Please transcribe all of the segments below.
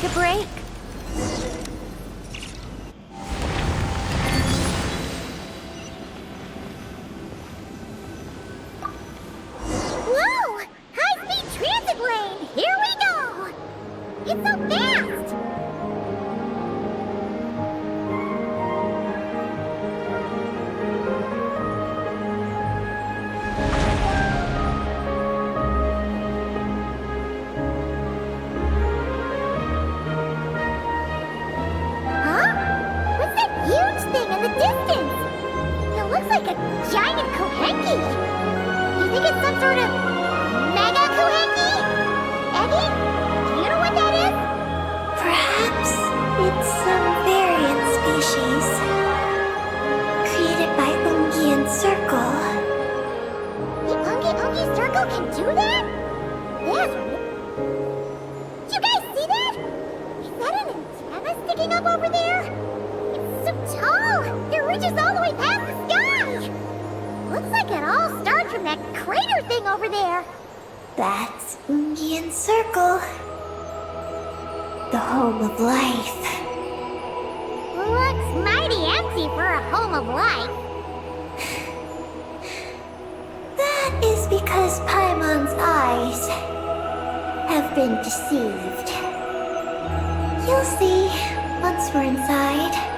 a break. Whoa! High-speed transit lane! Here we go! It's so fast! That's Circle, the home of life. Looks mighty empty for a home of life. That is because Paimon's eyes have been deceived. You'll see once we're inside.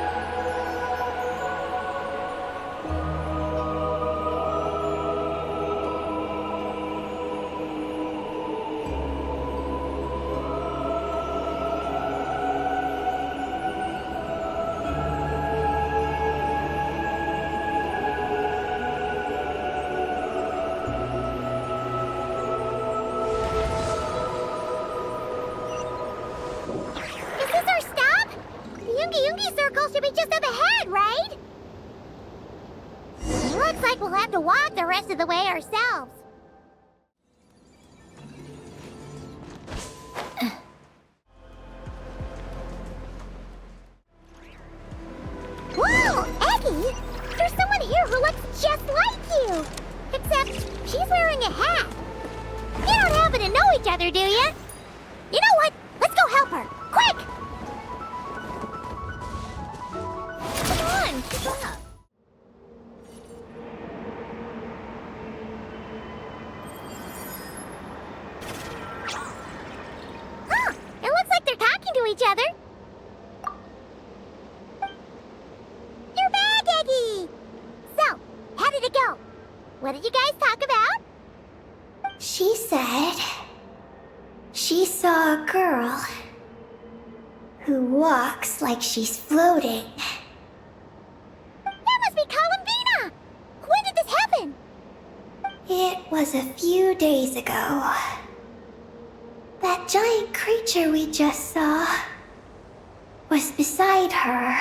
Circle should be just up ahead, right? Looks like we'll have to walk the rest of the way ourselves. Whoa, Eggy! There's someone here who looks just like you! Except she's wearing a hat. You don't happen to know each other, do you? You know what? Let's go help her! Quick! Keep up. Huh! It looks like they're talking to each other. You're back, Eggy! So, how did it go? What did you guys talk about? She said she saw a girl who walks like she's floating. When did this happen? It was a few days ago. That giant creature we just saw was beside her.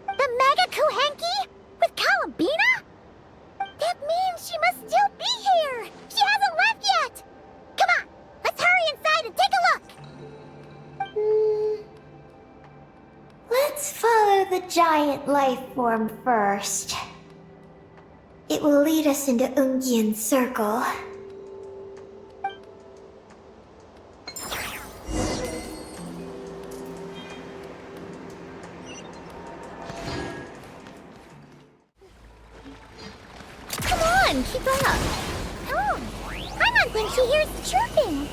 The Mega Kuhenki? With Columbina? That means she must still be here! She hasn't left yet! Come on, let's hurry inside and take a look! Let's follow the giant life form first. It will lead us into Circle. Come on, keep up. Oh, Paimon thinks she hears chirping.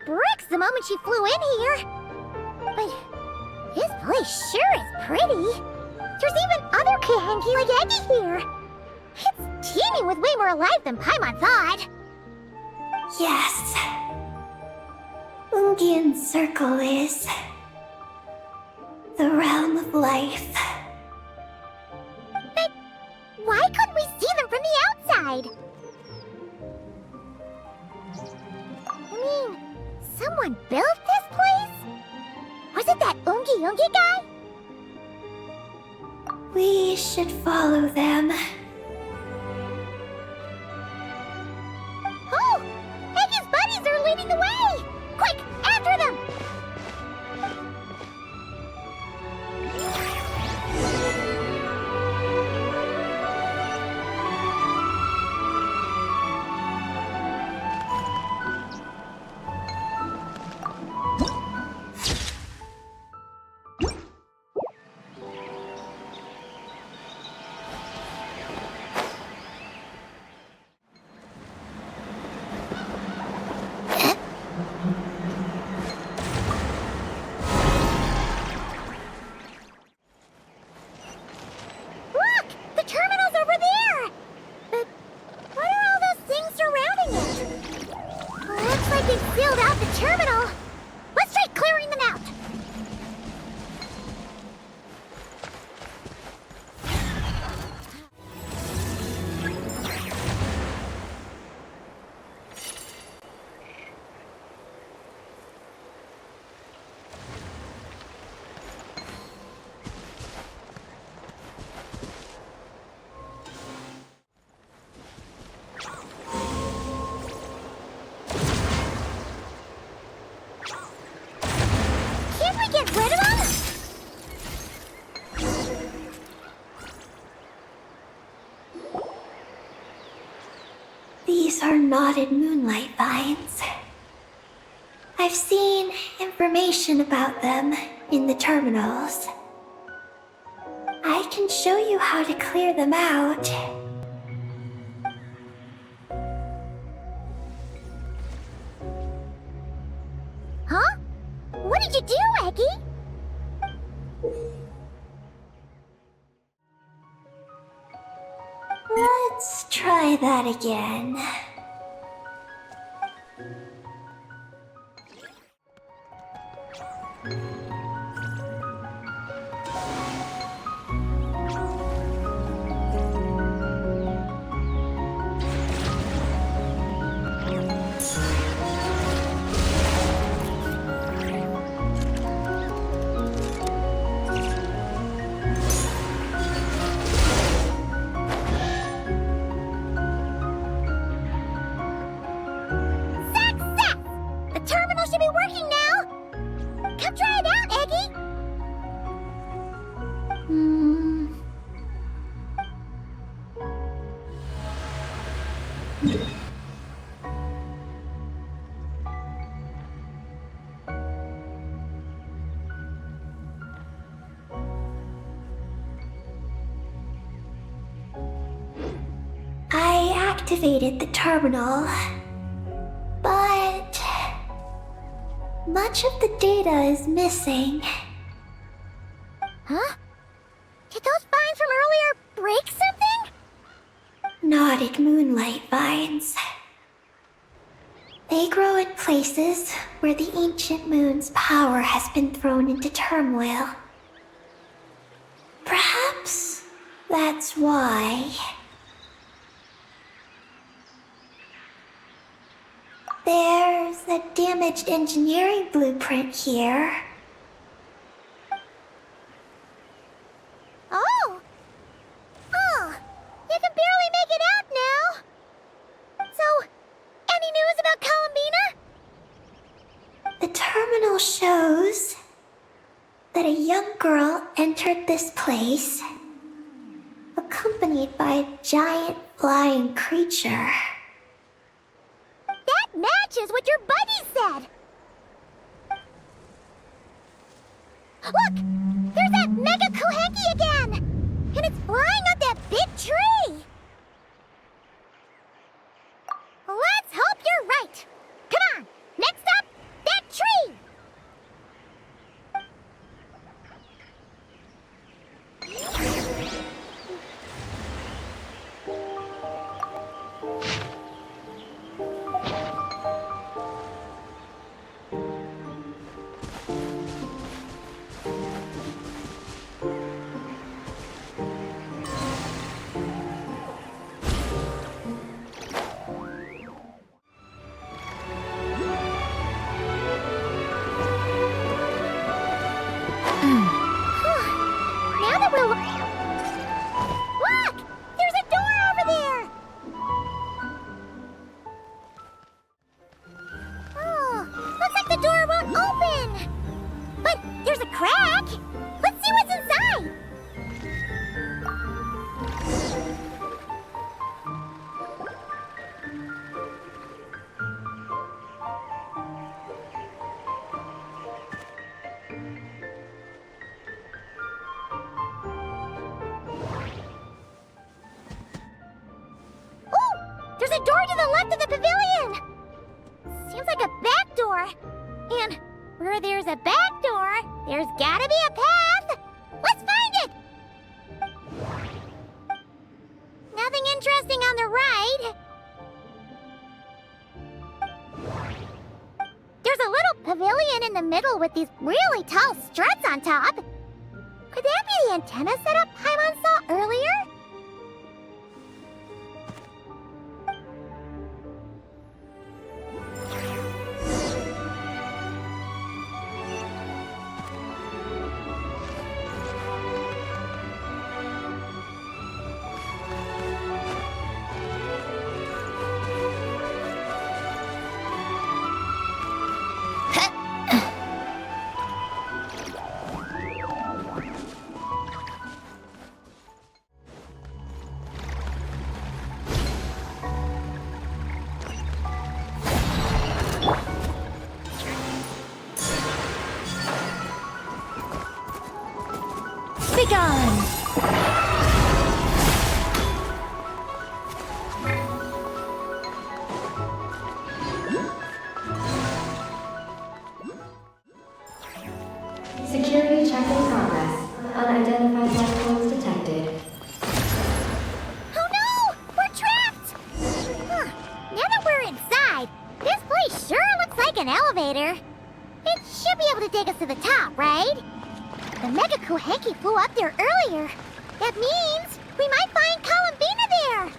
Bricks the moment she flew in here. But this place sure is pretty. There's even other Kuhenki like Eggy here. It's teeming with way more alive than Paimon thought. Yes. Ungian Circle is the realm of life. But why couldn't we see them from the outside? I mean, someone built this place? Was it that Ungi guy? We should follow them. Oh! Eggy's buddies are leading the way! Quick, after them! Look! The terminal's over there! But what are all those things surrounding it? Looks like they've sealed out the terminal. Let's try clearing them out. Can't we get rid of them? These are knotted moonlight vines. I've seen information about them in the terminals. I can show you how to clear them out. Huh? What did you do, Eggy? Let's try that again. Success! The terminal should be working now! Come try it out, Eggy! I activated the terminal, but much of the data is missing. Huh? Did those vines from earlier break something? Knotted moonlight vines. They grow in places where the ancient moon's power has been thrown into turmoil. Perhaps that's why. There's a damaged engineering blueprint here. Oh! Oh! You can barely make it out now! So, any news about Columbina? The terminal shows that a young girl entered this place, accompanied by a giant flying creature. That matches what your buddy said! Look! There's that Mega Kuhenki again! And it's flying up that big tree! Let's hope you're right! Come on! Next up, that tree! a door to the left of the pavilion! Seems like a back door. And where there's a back door, there's gotta be a path! Let's find it! Nothing interesting on the right. There's a little pavilion in the middle with these really tall struts on top. Could that be the antenna setup Paimon saw earlier? Begone! Security check in progress. Unidentified life forms detected. Oh no! We're trapped! Huh. Now that we're inside, this place sure looks like an elevator. It should be able to take us to the top, right? The Mega Kuhenki flew up there earlier. That means we might find Columbina there.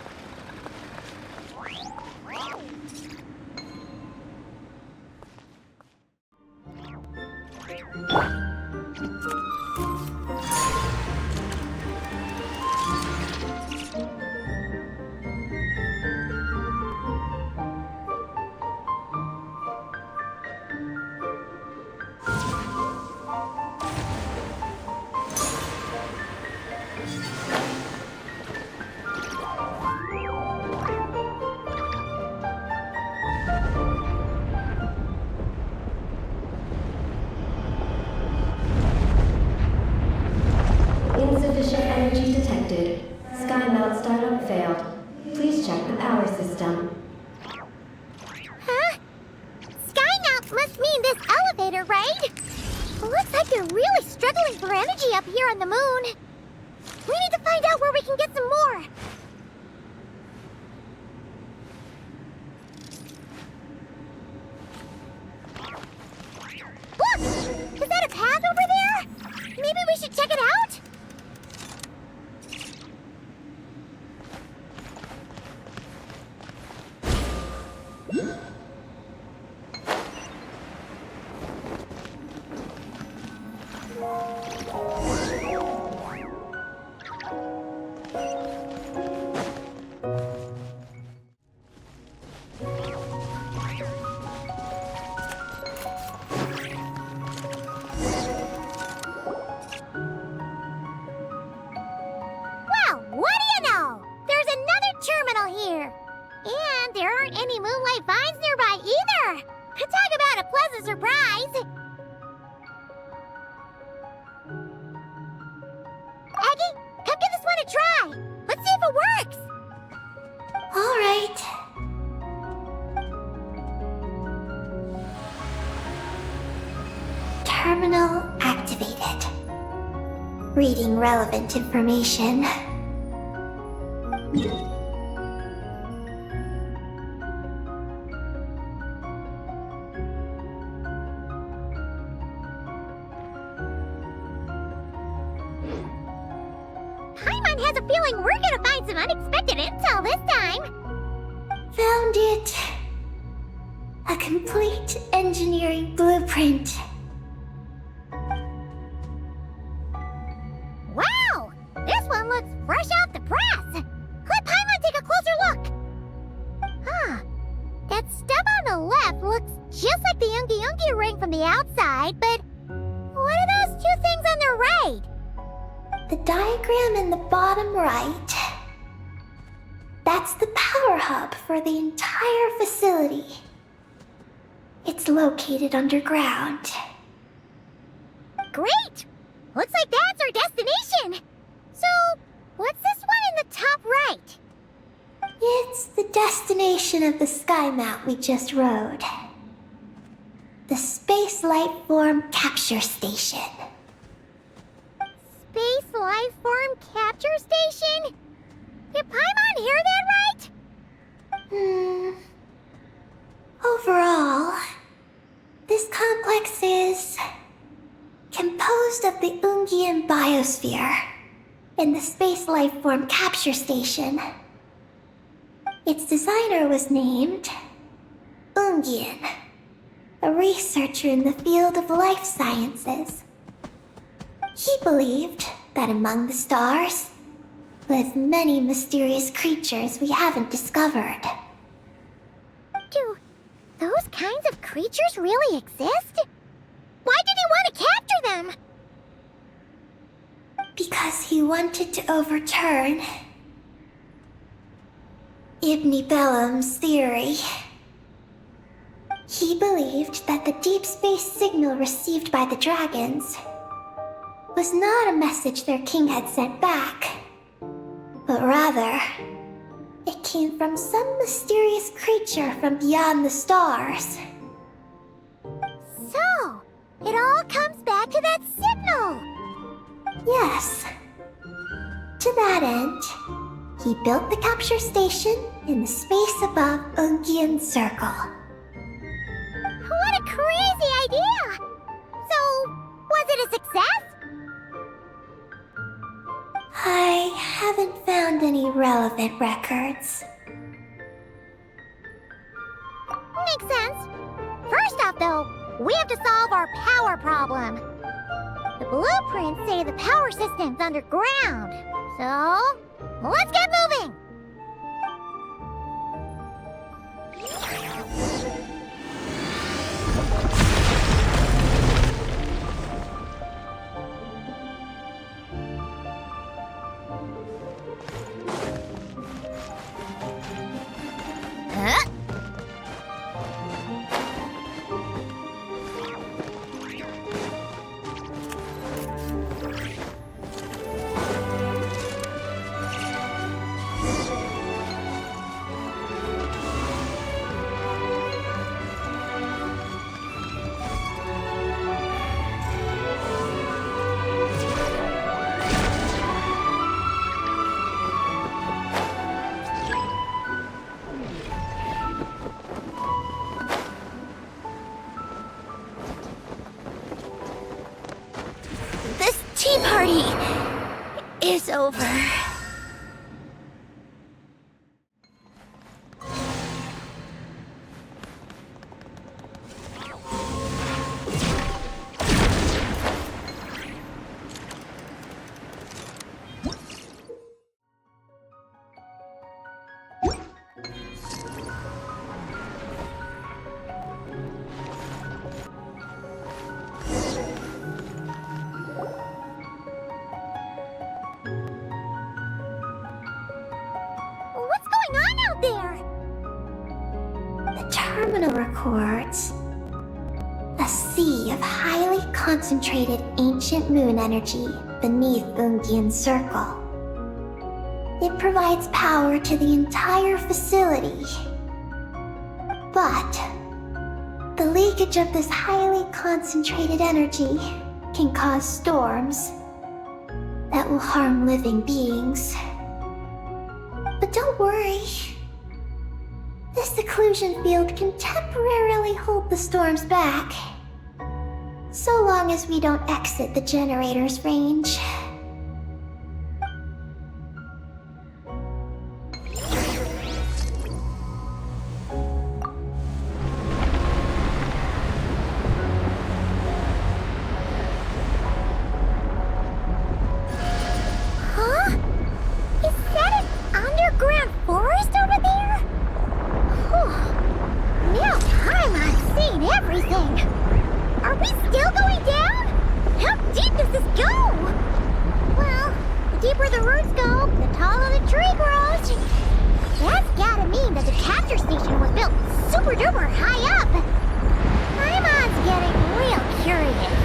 Insufficient energy detected. Sky melt startup failed. Please check the power system. Huh? Skynaut must mean this elevator, right? Looks like they're really struggling for energy up here on the moon. We need to find out where we can get some more. Look! Is that a path over there? Maybe we should check it out? Well, what do you know? There's another terminal here. And there aren't any moonlight vines nearby either. Talk about a pleasant surprise. Aggie, come give this one a try. Let's see if it works. All right. Terminal activated. Reading relevant information. Paimon has a feeling we're gonna find some unexpected intel this time. Found it. A complete engineering blueprint. Wow! This one looks fresh out the press. Let Paimon take a closer look. Huh. That stub on the left looks just like the Ungi ring from the outside, but what are those two things on the right? The diagram in the bottom right. That's the power hub for the entire facility. It's located underground. Great! Looks like that's our destination. So, what's this one in the top right? It's the destination of the sky mount we just rode. The Space Life Form Capture Station. Space Life Form Capture Station? Did Paimon hear that right? Overall, this complex is composed of the Ungian biosphere and the Space Life Form Capture Station. Its designer was named Ungian, a researcher in the field of life sciences. He believed that among the stars live many mysterious creatures we haven't discovered. Do those kinds of creatures really exist? Why did he want to capture them? Because he wanted to overturn Ibn Bellum's theory. He believed that the deep space signal received by the dragons was not a message their king had sent back, but rather, it came from some mysterious creature from beyond the stars. So, it all comes back to that signal! Yes. To that end, he built the capture station in the space above Ungian Circle. What a crazy idea! So, was it a success? I haven't found any relevant records. Makes sense. First off, though, we have to solve our power problem. The blueprints say the power system's underground. So, let's get moving! Huh? This tea party is over. What's going on out there? The terminal records a sea of highly concentrated ancient moon energy beneath Ungian Circle. It provides power to the entire facility. But the leakage of this highly concentrated energy can cause storms that will harm living beings. But don't worry. This seclusion field can temporarily hold the storms back, so long as we don't exit the generator's range. Huh? Is that an underground forest over there? Whew. Now Paimon's seen everything. Are we still going down? How deep does this go? Well, the deeper the roots go, the taller the tree grows. That's gotta mean that the capture station was built super duper high up. Paimon's getting real curious.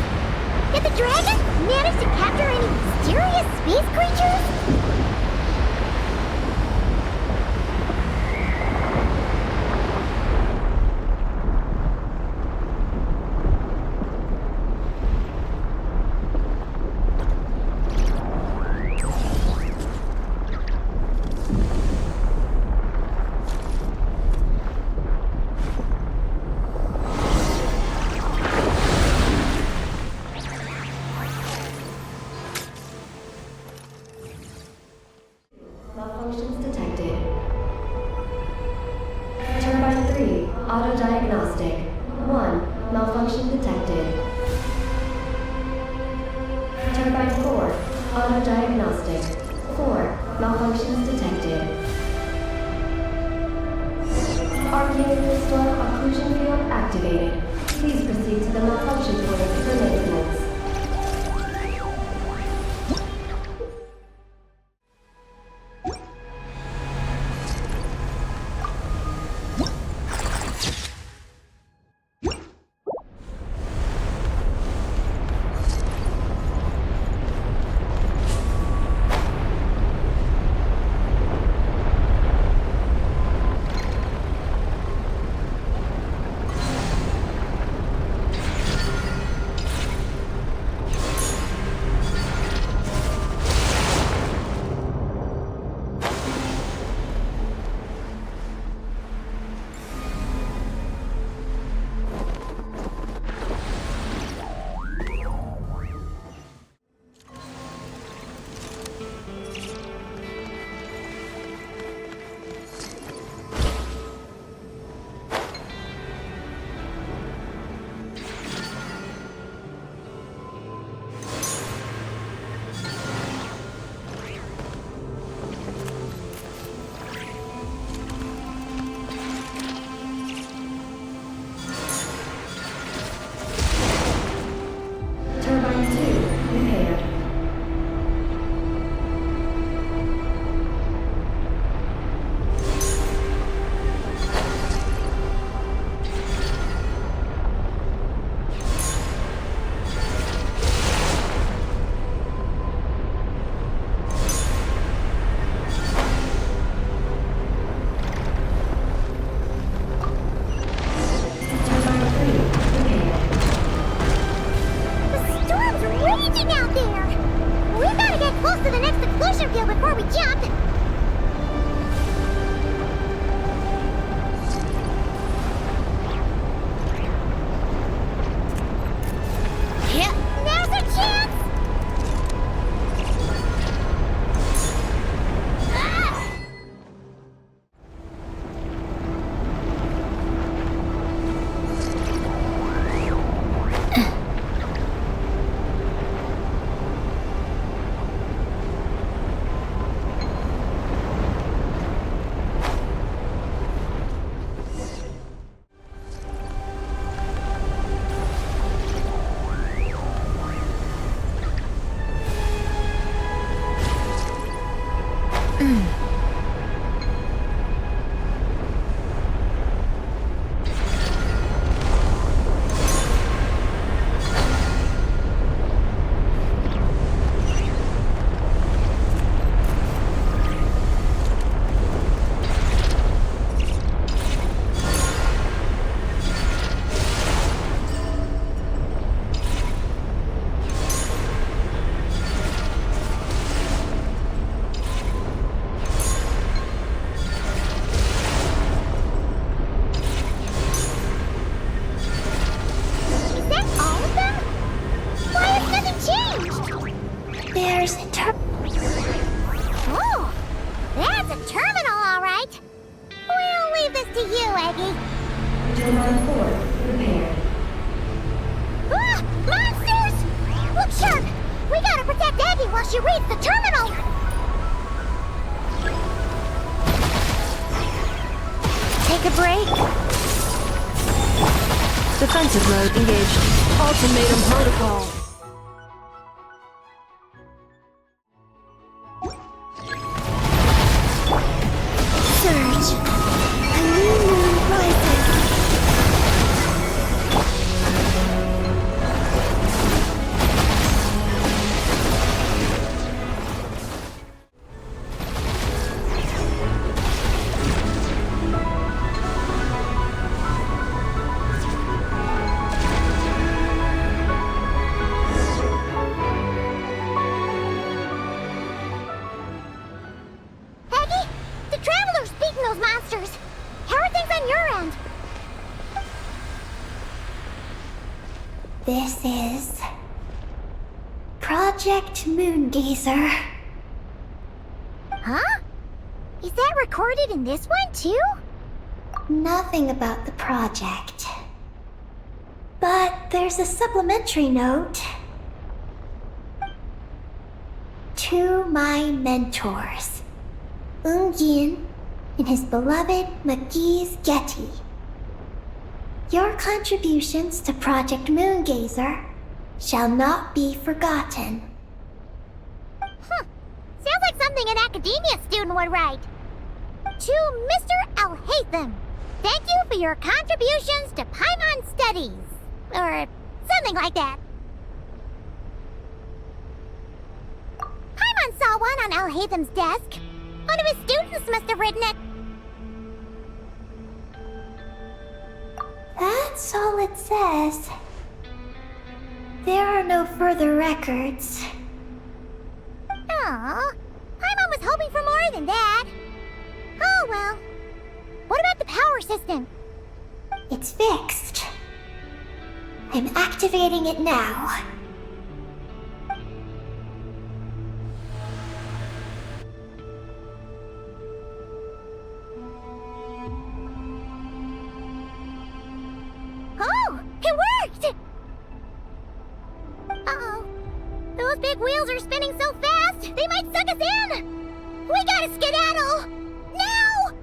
Did the dragon manage to capture any mysterious space creatures? malfunctions detected. Turbine 3, auto-diagnostic. 1, malfunction detected. Turbine 4, auto-diagnostic. 4, malfunctions detected. Arcane storm occlusion field activated. Please proceed to the malfunction point for maintenance. Before we jump! Yeah, now's our chance! Ah! There's a Oh! That's a terminal, all right! We'll leave this to you, Eggy. Turbine 4, repaired. Ah! Monsters! Look sharp! We gotta protect Eggy while she reads the terminal! Take a break. Defensive mode engaged. Ultimatum protocol. Surge. A new moon rises. Peggy, the Traveler's beaten those monsters. How are things on your end? This is Project Moongazer. Huh? Is that recorded in this one, too? Nothing about the project. But there's a supplementary note. To my mentors, Yin and his beloved McGee's Getty. Your contributions to Project Moongazer shall not be forgotten. Sounds like something an academia student would write. To Mr. Alhaitham, thank you for your contributions to Paimon Studies. Or something like that. Paimon saw one on Alhaitham's desk. One of his students must have written it. That's all it says. There are no further records. Aw, Paimon was hoping for more than that. Oh well. What about the power system? It's fixed. I'm activating it now. Oh, it worked! Uh-oh. Those big wheels are spinning so fast, they might suck us in! We gotta skedaddle! Now!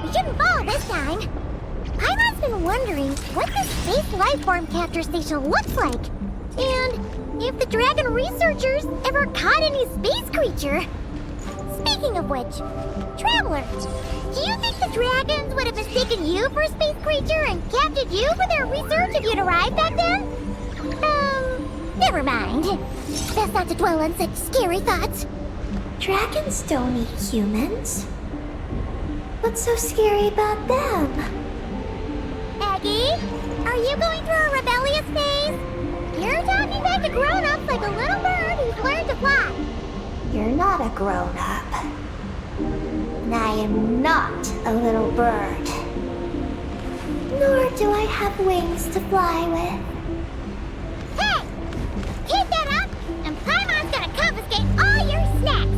We shouldn't fall this time. Paimon's been wondering what the space life form capture station looks like. And if the dragon researchers ever caught any space creature. Speaking of which, Traveler, do you think the dragons would have mistaken you for a space creature and captured you for their research if you'd arrived back then? Never mind. Best not to dwell on such scary thoughts. Dragons don't eat humans. What's so scary about them? Aggie, are you going through a rebellious phase? You're talking back to grown-ups like a little bird who's learned to fly. You're not a grown-up. And I am not a little bird. Nor do I have wings to fly with. Hey! Keep that up, and Paimon's gonna confiscate all your snacks!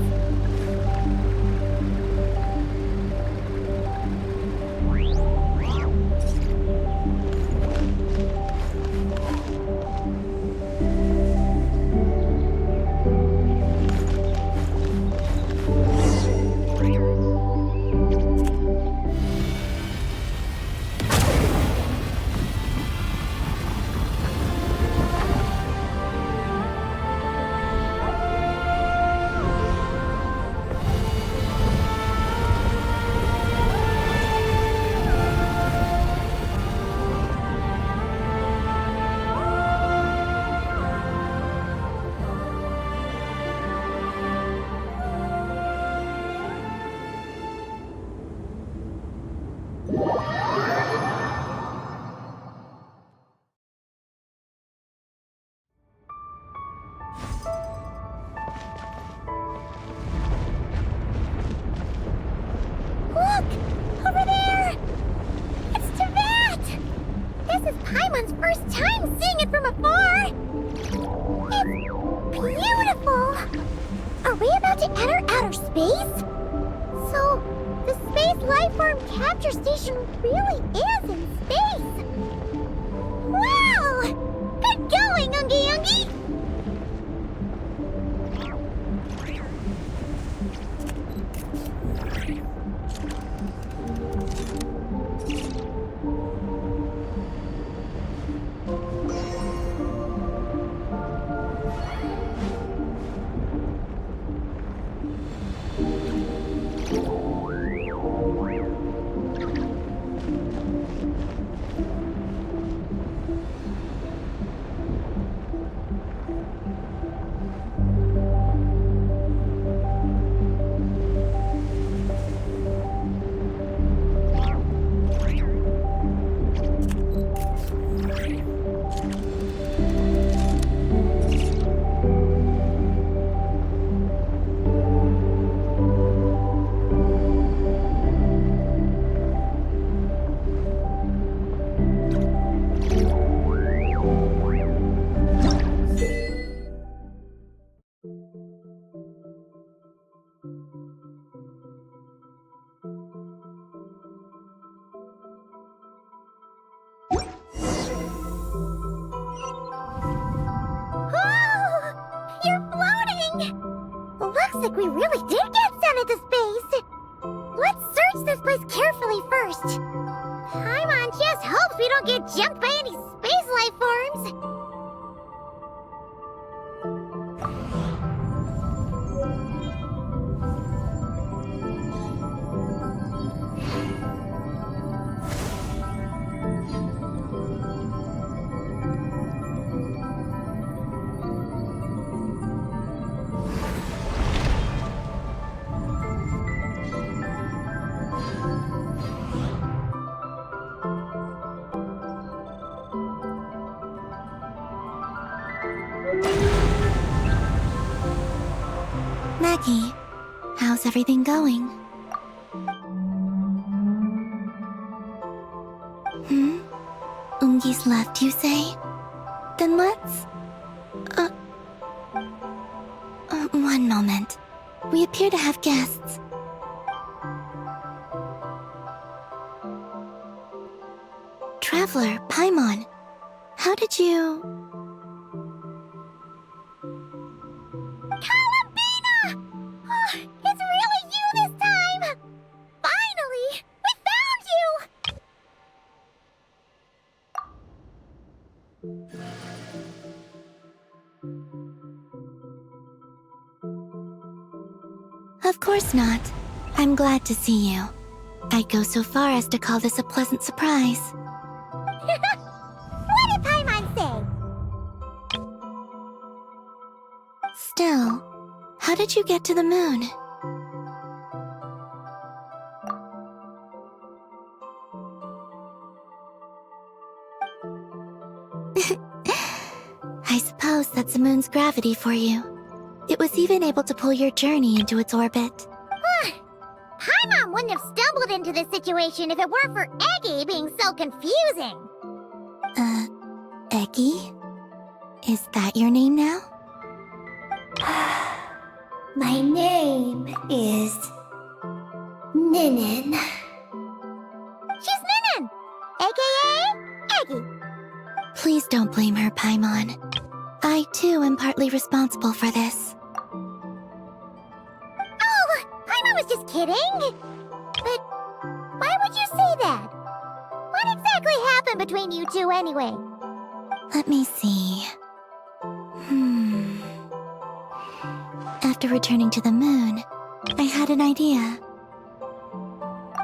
Look! Over there! It's Tibet! This is Paimon's first time seeing it from afar! It's beautiful! Are we about to enter outer space? So, the space life form capture station really is in space! Wow! Good going, Ungi Ungi! Looks like we really did get sent into space! Let's search this place carefully first. Paimon just hopes we don't get jumped by any space life forms. Maggie, how's everything going? Ungi's left, you say? Then let's... one moment. We appear to have guests. Traveler, Paimon, how did you... It's really you this time! Finally! We found Of course not. I'm glad to see you. I'd go so far as to call this a pleasant surprise. What did Paimon say? Still, how did you get to the moon? I suppose that's the moon's gravity for you. It was even able to pull your journey into its orbit. Paimon wouldn't have stumbled into this situation if it weren't for Eggy being so confusing. Eggy? Is that your name now? My name is Ninin. She's Ninin, aka Eggy. Please don't blame her, Paimon. I, too, am partly responsible for this. Oh, Paimon was just kidding. But why would you say that? What exactly happened between you two anyway? Let me see. After returning to the moon, I had an idea.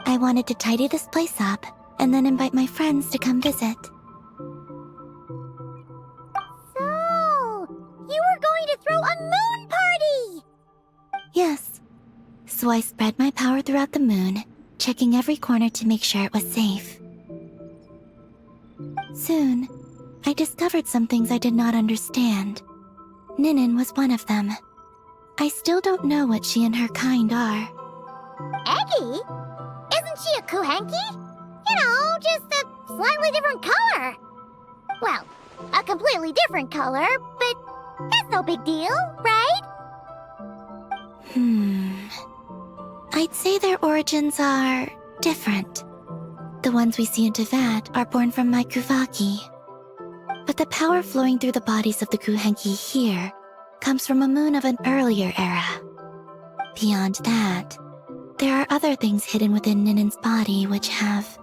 I wanted to tidy this place up and then invite my friends to come visit. So, you were going to throw a moon party! Yes. So I spread my power throughout the moon, checking every corner to make sure it was safe. Soon, I discovered some things I did not understand. Ninin was one of them. I still don't know what she and her kind are. Eggy? Isn't she a Kuhenki? You know, just a slightly different color. Well, a completely different color, but that's no big deal, right? I'd say their origins are different. The ones we see in Tevat are born from my Kuvaki. But the power flowing through the bodies of the Kuhenki here comes from a moon of an earlier era. Beyond that, there are other things hidden within Ninin's body which have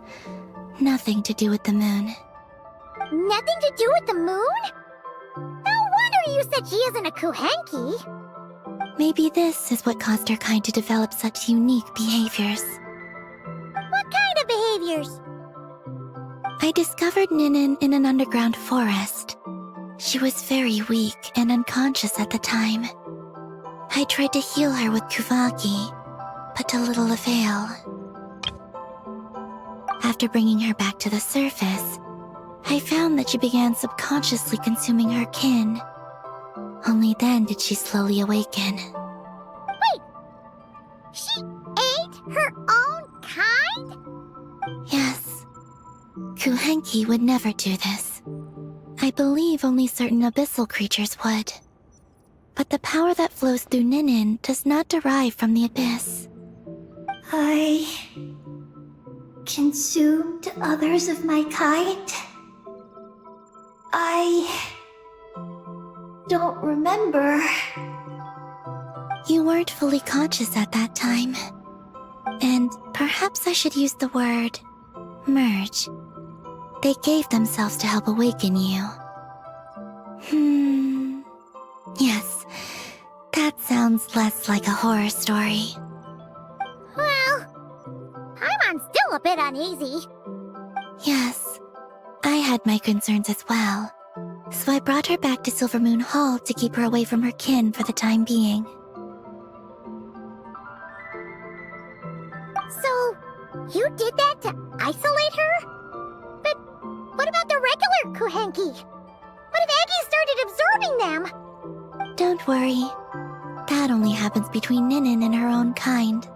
nothing to do with the moon. Nothing to do with the moon? No wonder you said she isn't a Kuhenki. Maybe this is what caused her kind to develop such unique behaviors. What kind of behaviors? I discovered Ninin in an underground forest. She was very weak and unconscious at the time. I tried to heal her with Kuvaki, but to little avail. After bringing her back to the surface, I found that she began subconsciously consuming her kin. Only then did she slowly awaken. Wait! She ate her own kind? Yes. Kuhenki would never do this. I believe only certain abyssal creatures would. But the power that flows through Ninin does not derive from the abyss. I consumed others of my kind. I don't remember. You weren't fully conscious at that time. And perhaps I should use the word merge. They gave themselves to help awaken you. Yes, that sounds less like a horror story. Well, Paimon's still a bit uneasy. Yes, I had my concerns as well. So I brought her back to Silvermoon Hall to keep her away from her kin for the time being. So, you did that to isolate her? But what about the regular Kuhenki? What if Eggy started absorbing them? Don't worry. That only happens between Ninin and her own kind.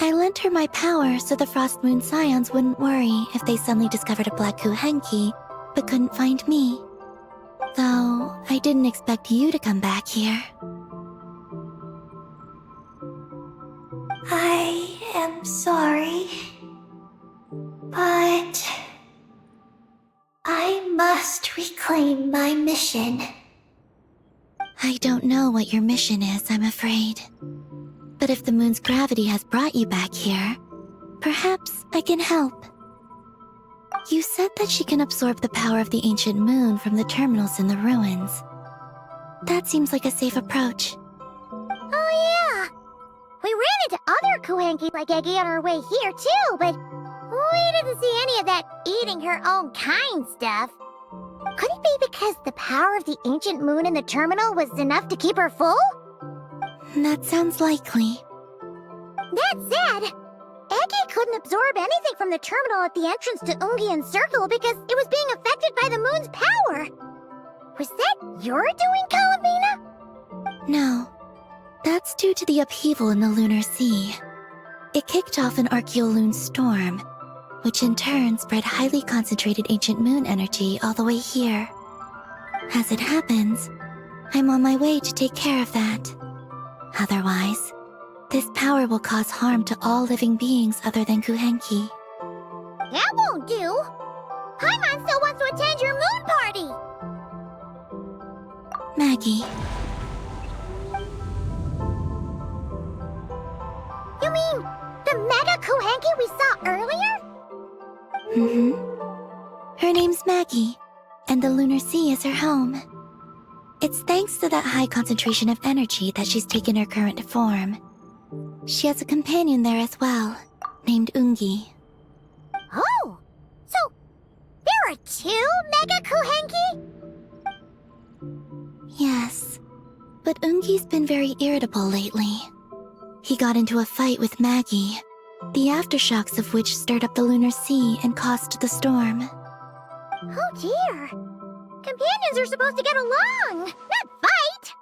I lent her my power so the Frost Moon Scions wouldn't worry if they suddenly discovered a black Kuhenki, but couldn't find me. Though, I didn't expect you to come back here. I am sorry, but I must reclaim my mission. I don't know what your mission is, I'm afraid. But if the moon's gravity has brought you back here, perhaps I can help. You said that she can absorb the power of the ancient moon from the terminals in the ruins. That seems like a safe approach. Oh yeah! We ran into other Kuhenki like Eggy on our way here too, but we didn't see any of that eating her own kind stuff. Could it be because the power of the ancient moon in the terminal was enough to keep her full? That sounds likely. That said, Eggy couldn't absorb anything from the terminal at the entrance to Ungian Circle because it was being affected by the moon's power. Was that your doing, Columbina? No. That's due to the upheaval in the lunar sea. It kicked off an Archeoloon storm, which in turn spread highly concentrated ancient moon energy all the way here. As it happens, I'm on my way to take care of that. Otherwise, this power will cause harm to all living beings other than Kuhenki. That won't do! Paimon still wants to attend your moon party! Maggie, You mean the Mega Kuhenki we saw earlier? Her name's Maggie, and the lunar sea is her home. It's thanks to that high concentration of energy that she's taken her current form. She has a companion there as well, named Ungi. Oh! So, there are two Mega Kuhenki? Yes, but Ungi's been very irritable lately. He got into a fight with Maggie, the aftershocks of which stirred up the lunar sea and caused the storm. Oh dear. Companions are supposed to get along, not fight!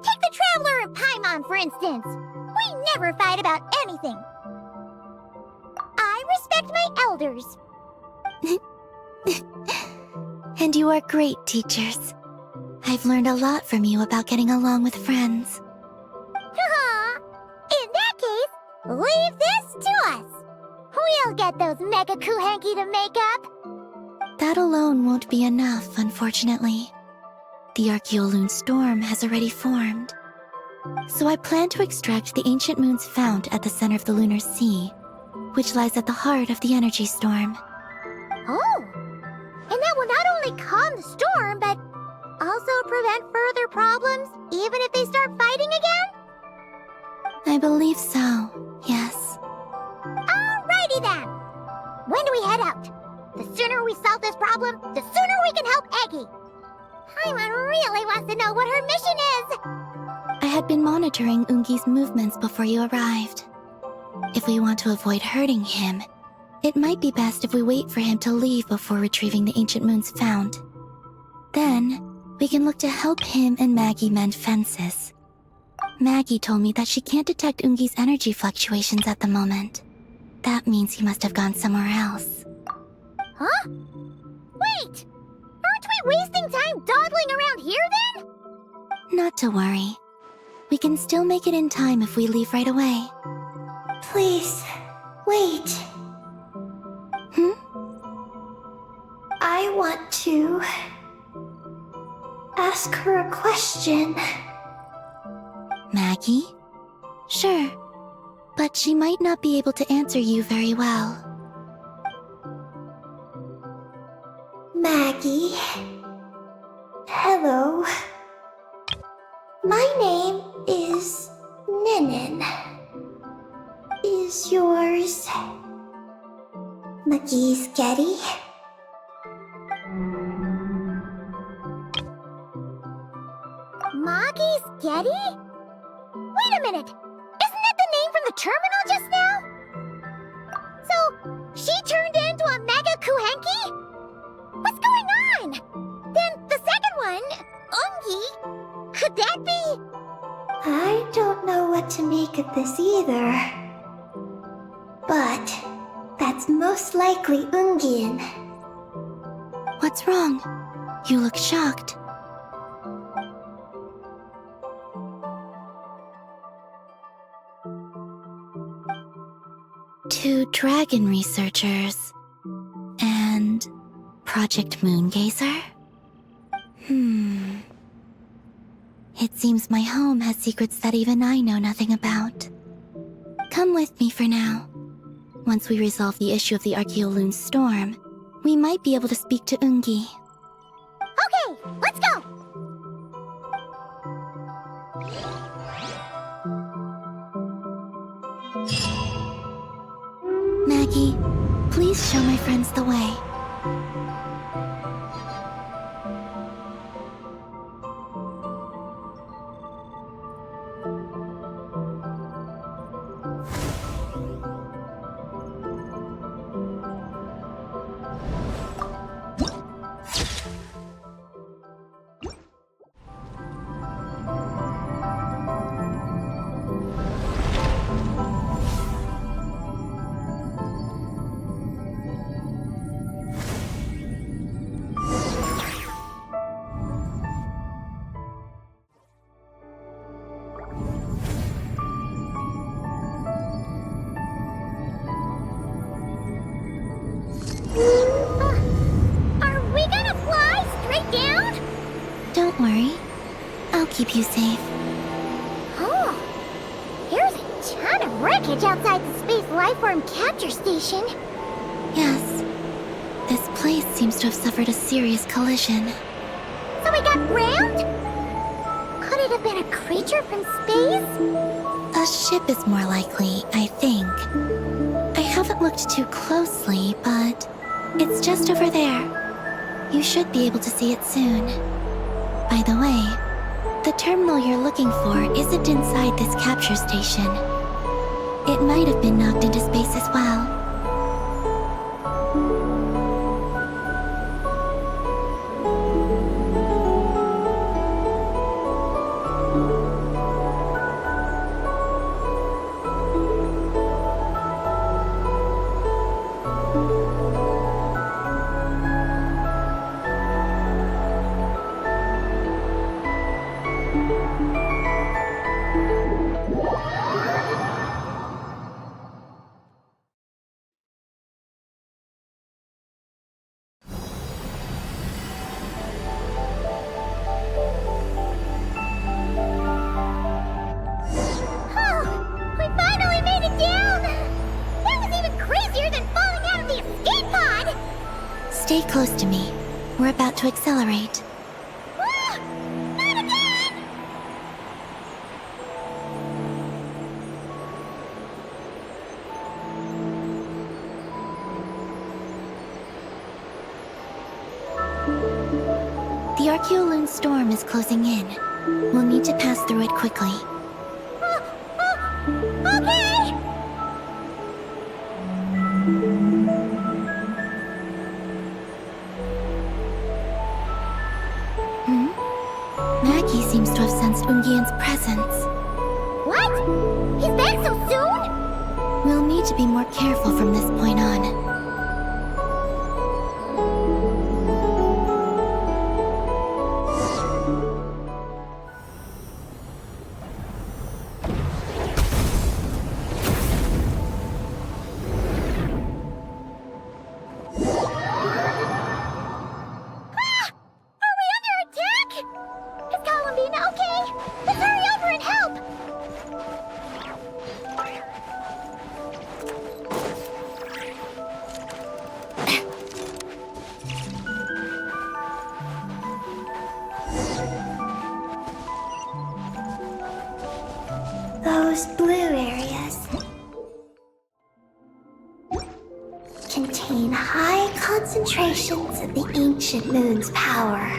Take the Traveler and Paimon, for instance. We never fight about anything. I respect my elders. And you are great teachers. I've learned a lot from you about getting along with friends. In that case, leave this to us. We'll get those Mega Kuhenki to make up. That alone won't be enough, unfortunately. The Archeoloon storm has already formed. So I plan to extract the ancient moon's fount at the center of the lunar sea, which lies at the heart of the energy storm. Oh! And that will not only calm the storm, but also prevent further problems, even if they start fighting again? I believe so, yes. Alrighty then! When do we head out? The sooner we solve this problem, the sooner we can help Eggy. Paimon really wants to know what her mission is. I had been monitoring Ungi's movements before you arrived. If we want to avoid hurting him, it might be best if we wait for him to leave before retrieving the ancient moon's fount. Then, we can look to help him and Maggie mend fences. Maggie told me that she can't detect Ungi's energy fluctuations at the moment. That means he must have gone somewhere else. Huh? Wait! Aren't we wasting time dawdling around here then? Not to worry. We can still make it in time if we leave right away. Please, wait. I want to ask her a question. Maggie? Sure. But she might not be able to answer you very well. Maggie. Hello. My name is Ninin. Is yours McGee's Getty? Maggie's Getty? Wait a minute! Isn't that the name from the terminal just now? So, she turned into a Mega Kuhenki? What's going on? Then the second one, Ungi, could that be? I don't know what to make of this either. But that's most likely Ungian. What's wrong? You look shocked. Two dragon researchers and Project Moongazer? It seems my home has secrets that even I know nothing about. Come with me for now. Once we resolve the issue of the Archeoloon storm, we might be able to speak to Ungi. Okay, let's go! Maggie, please show my friends the way. Are we gonna fly straight down? Don't worry. I'll keep you safe. Oh, here's a ton of wreckage outside the Space Lifeform Capture Station. Yes. This place seems to have suffered a serious collision. So we got rammed? Could it have been a creature from space? A ship is more likely, I think. I haven't looked too closely, but it's just over there. You should be able to see it soon. By the way, the terminal you're looking for isn't inside this capture station. It might have been knocked into space as well. Oh, we finally made it down! That was even crazier than falling out of the escape pod! Stay close to me. We're about to accelerate. Ah, not again! The Archeoloon storm is closing in. We'll need to pass through it quickly. Okay! Maggie seems to have sensed Ungian's presence. What? He's back so soon? We'll need to be more careful from this point on. Are we under attack? Is Columbina okay? Let's hurry over and help! Those blue areas contain high concentrations of the ancient moon's power.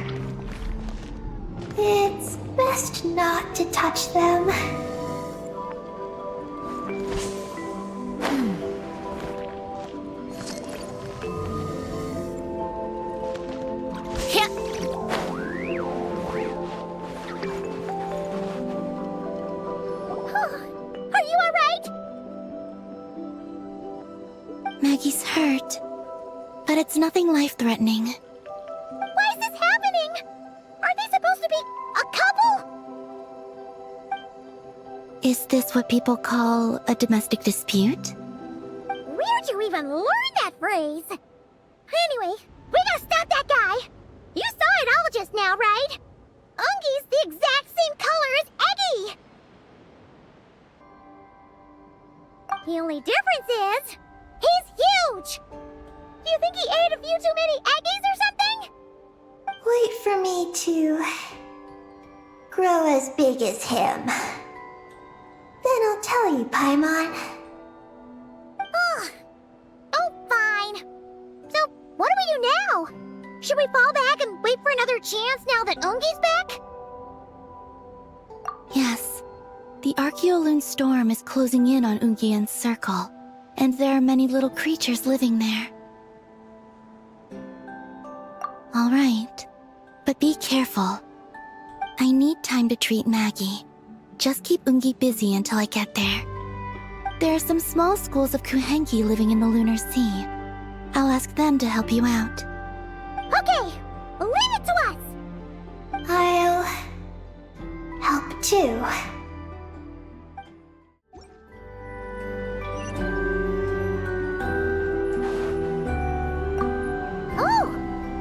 It's best not to touch them. Are you alright? Maggie's hurt, but it's nothing life-threatening. Why is this happening? Are they supposed to be a couple? Is this what people call a domestic dispute? Where'd you even learn that phrase? Anyway, we gotta stop that guy. You saw it all just now, right? Ungi's the exact same color as Eggy. The only difference is, he's huge. Do you think he ate a few too many eggies or something? Wait for me to grow as big as him. Then I'll tell you, Paimon. Ugh. Oh, fine. So, what do we do now? Should we fall back and wait for another chance now that Ungi's back? Yes. The Archeoloon storm is closing in on Ungian's circle, and there are many little creatures living there. All right, but be careful. I need time to treat Maggie. Just keep Ungi busy until I get there. There are some small schools of Kuhenki living in the Lunar Sea. I'll ask them to help you out. Okay, leave it to us! I'll help too. Oh!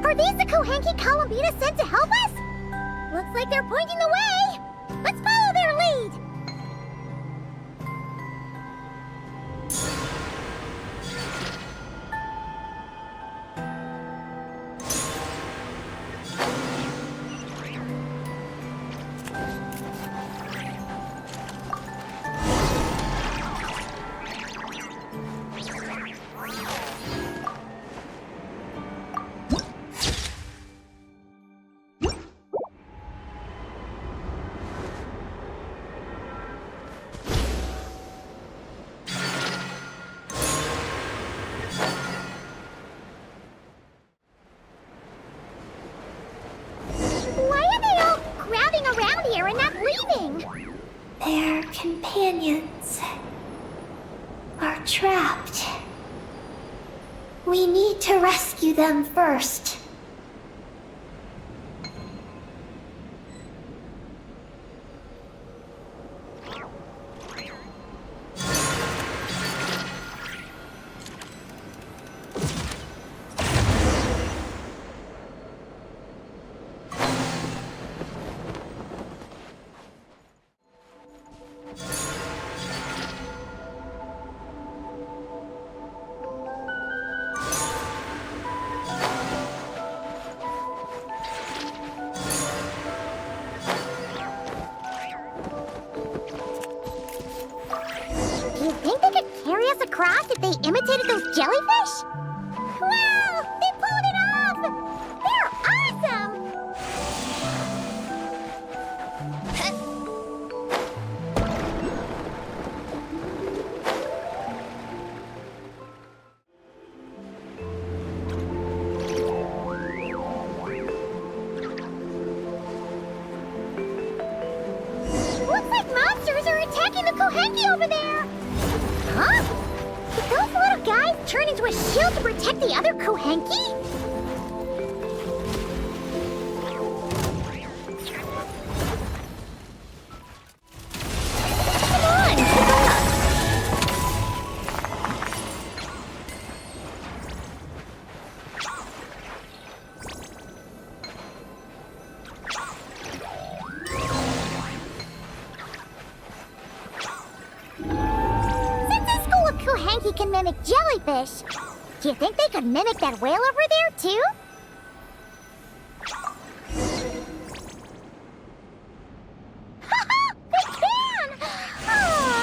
Are these the Kuhenki Columbina sent to help us? Looks like they're pointing the way! Let's follow their lead! Here and not leaving! Their companions are trapped. We need to rescue them first. Across if they imitated those jellyfish? Wow! They pulled it off! They're awesome! Looks like monsters are attacking the Kuhenki over there! Huh? Did those little guys turn into a shield to protect the other Kuhenki? Come on, keep up! Kuhenki can mimic jellyfish. Do you think they could mimic that whale over there, too? Haha! They can! Oh,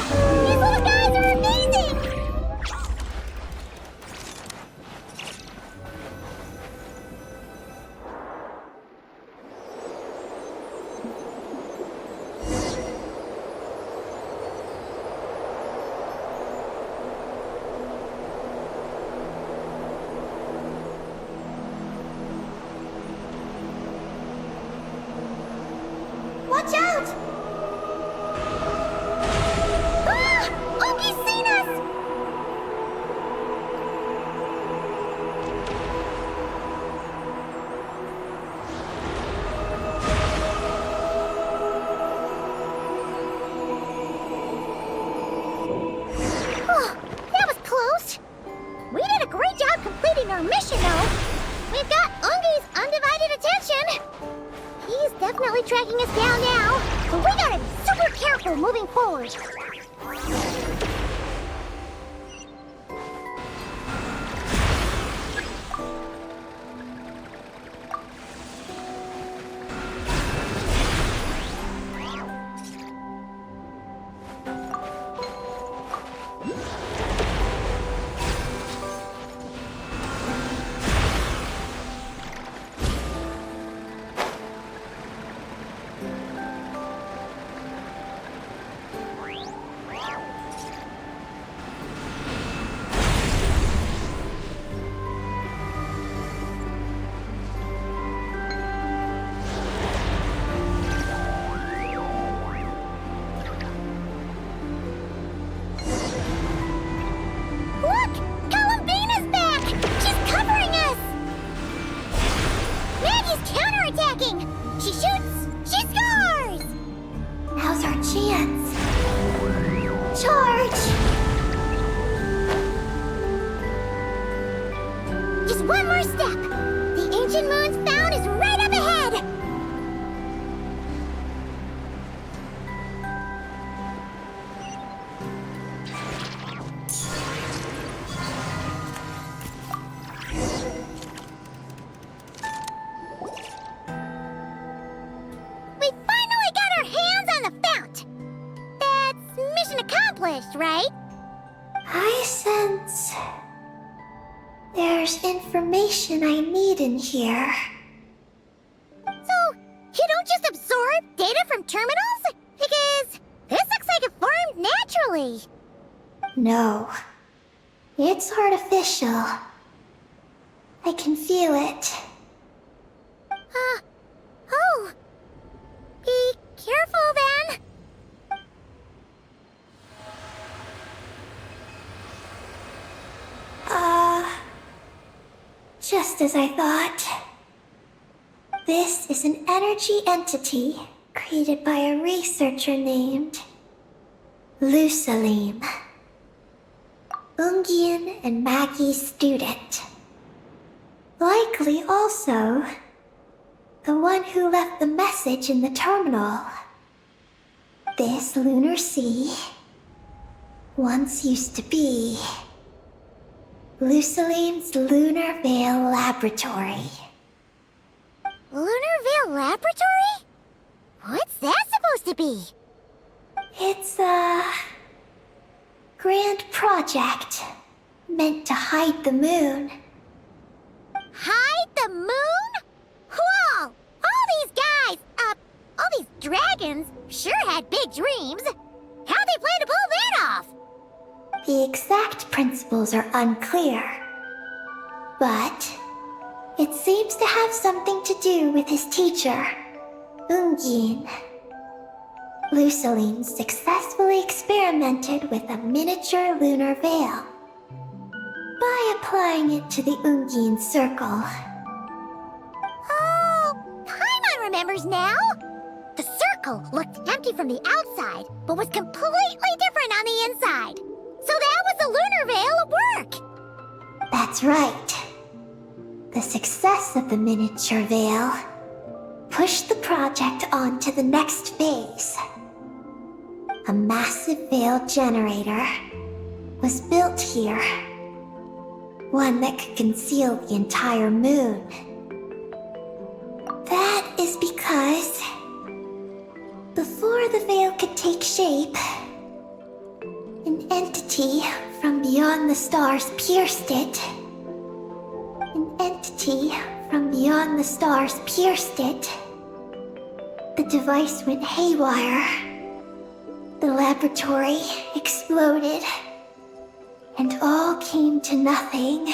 these little guys are amazing! Watch out! Ah! Ogi's seen us! Oh, that was close. We did a great job completing our mission, though. We've got Ungi's undivided attention. He's definitely tracking us down now, so we gotta be super careful moving forward. Just one more step. The ancient moon's found is right up ahead. We finally got our hands on the fount. That's mission accomplished, right? I sense there's information I need in here. So, you don't just absorb data from terminals? Because this looks like it formed naturally. No, it's artificial. I can feel it. Oh. Be careful then. Just as I thought. This is an energy entity created by a researcher named Lusalim. Ungian and Maggie's student. Likely also the one who left the message in the terminal. This lunar sea once used to be Lusalim's Lunar Veil Laboratory. Lunar Veil Laboratory? What's that supposed to be? It's a grand project meant to hide the moon. Hide the moon? Whoa! All these guys, all these dragons sure had big dreams. How'd they plan to pull that off? The exact principles are unclear, but it seems to have something to do with his teacher, Ungin. Lusaline successfully experimented with a miniature lunar veil by applying it to the Ungin circle. Oh, Paimon remembers now. The circle looked empty from the outside, but was completely different on the inside. So that was the lunar veil at work. That's right. The success of the miniature veil pushed the project on to the next phase. A massive veil generator was built here. One that could conceal the entire moon. That is because before the veil could take shape, an entity from beyond the stars pierced it. An entity from beyond the stars pierced it. The device went haywire. The laboratory exploded. And all came to nothing.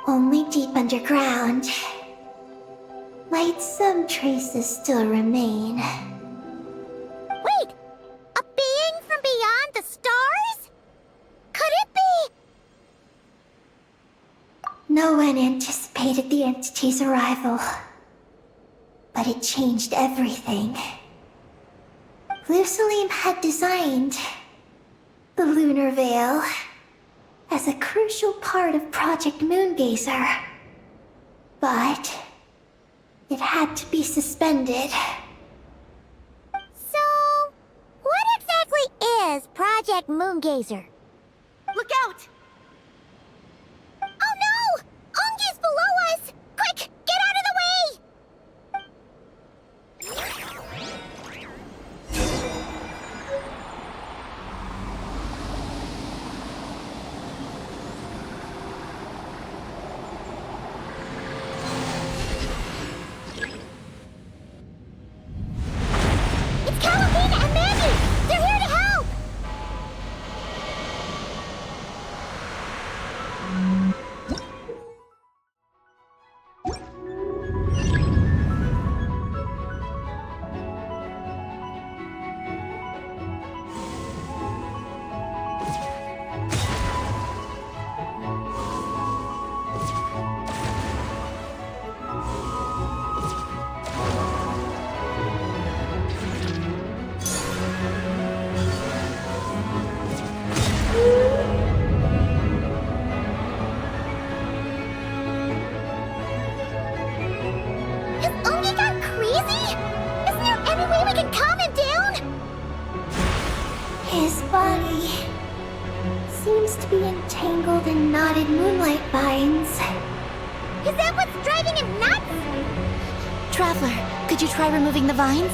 Only deep underground might some traces still remain. Wait! A being from beyond the stars? Could it be? No one anticipated the entity's arrival, but it changed everything. Lusalim had designed the lunar veil as a crucial part of Project Moongazer, but it had to be suspended. So, what exactly is Project Moongazer? Look out! Oh no! Ungi's below us! Quick, get out of the way! It's Calabina and Maggie! They're here to help! seems to be entangled in knotted moonlight vines. Is that what's driving him nuts? Traveler, could you try removing the vines?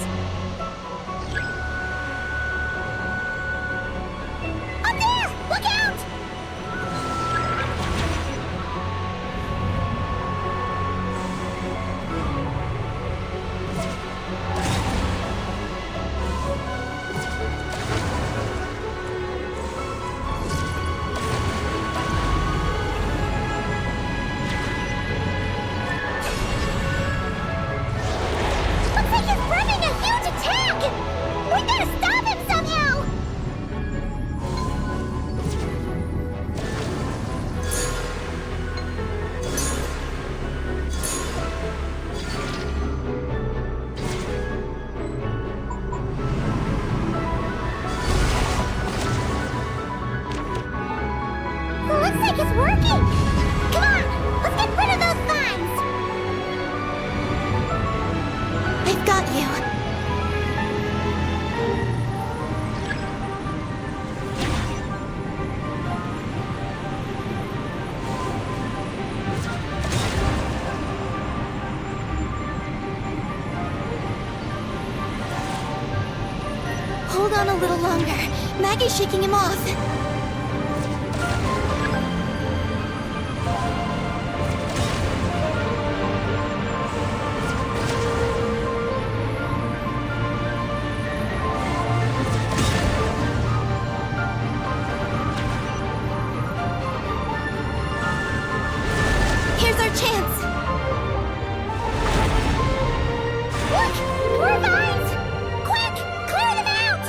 Up there! Look out! Looks like he's running a huge attack! We gotta stop him somehow! Looks like it's working! Come on! Let's get rid of those vines! I've got you. Hold on a little longer. Maggie's shaking him off. Here's our chance. Look! More vines! Quick! Clear them out!